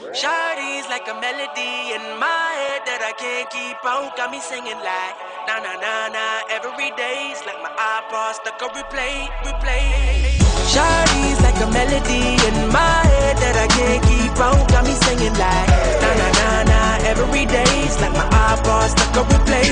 Shawty's like a melody in my head that I can't keep out. Got me singing like na na na na every day's like my iPod stuck on replay. Shawty's like a melody in my head that I can't keep out. Got me singing like na na na na every day's like my iPod stuck on replay.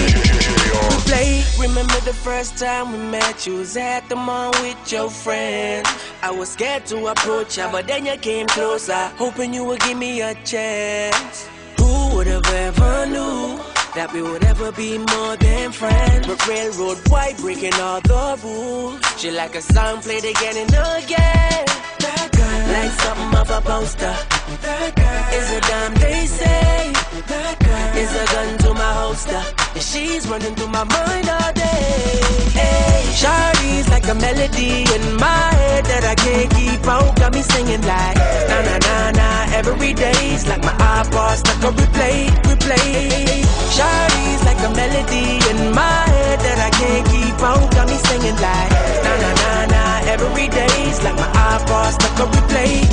Remember the first time we met, you was at the mall with your friends. I was scared to approach ya, but then you came closer, hoping you would give me a chance. Who would have ever knew that we would ever be more than friends? But railroad white breaking all the rules. She like a song played again and again. That girl, like something off a poster. That girl is a dime, they say. That girl is a gun to my holster, and she's running through my mind all day. Hey, Shawty's like a melody in my head that I can't keep out. Got me singing like na na na na every day's like my iPod stuck on replay. Shawty's like a melody in my head that I can't keep out. Got me singing like na na na na every day's like my iPod stuck on replay.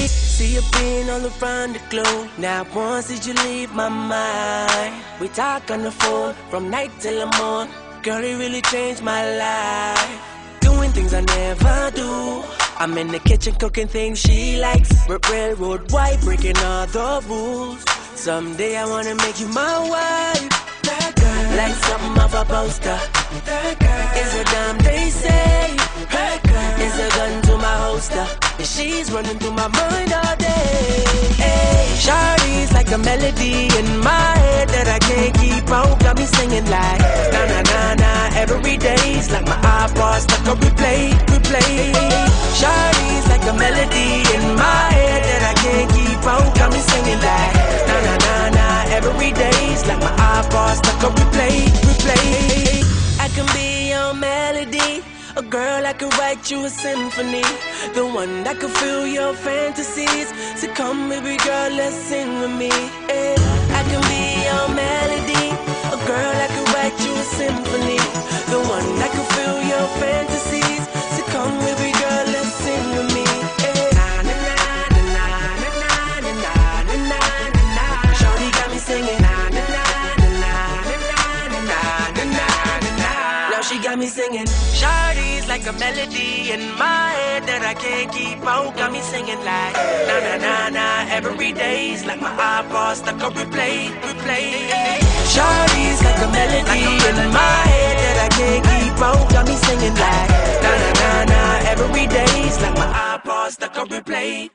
See you being all around the globe. Now once did you leave my mind? We talk on the phone from night till the morning. Girl, it really changed my life. Doing things I never do. I'm in the kitchen cooking things she likes. Railroad white breaking all the rules. Someday I wanna make you my wife. That girl, like something off a poster. That girl is a dime, they say. That girl is a gun to my holster, and she's running through my mind all day. Hey, Shawty's like a melody in my head that I can't keep out. Got me singing like na na na na every day's like my iPod stuck on replay. Shawty's like a melody in my head that I can't keep out. Got me singing like na na na na every day's like my iPod stuck on replay. I can be your melody, a girl I could write you a symphony, the one that could fill your fantasies. So come baby girl, let's sing with me. I can be your melody, a girl I could write you a symphony, the one that could fill your fantasies. So come baby girl, let's sing with me. Shawty got me singing. She got me singing. Shawty's like a melody in my head that I can't keep out. Got me singing like na na na na every day's like my iPod stuck on replay. Shawty's like a melody in my head that I can't keep out. Got me singing like na na na na every day's like my iPod stuck on replay.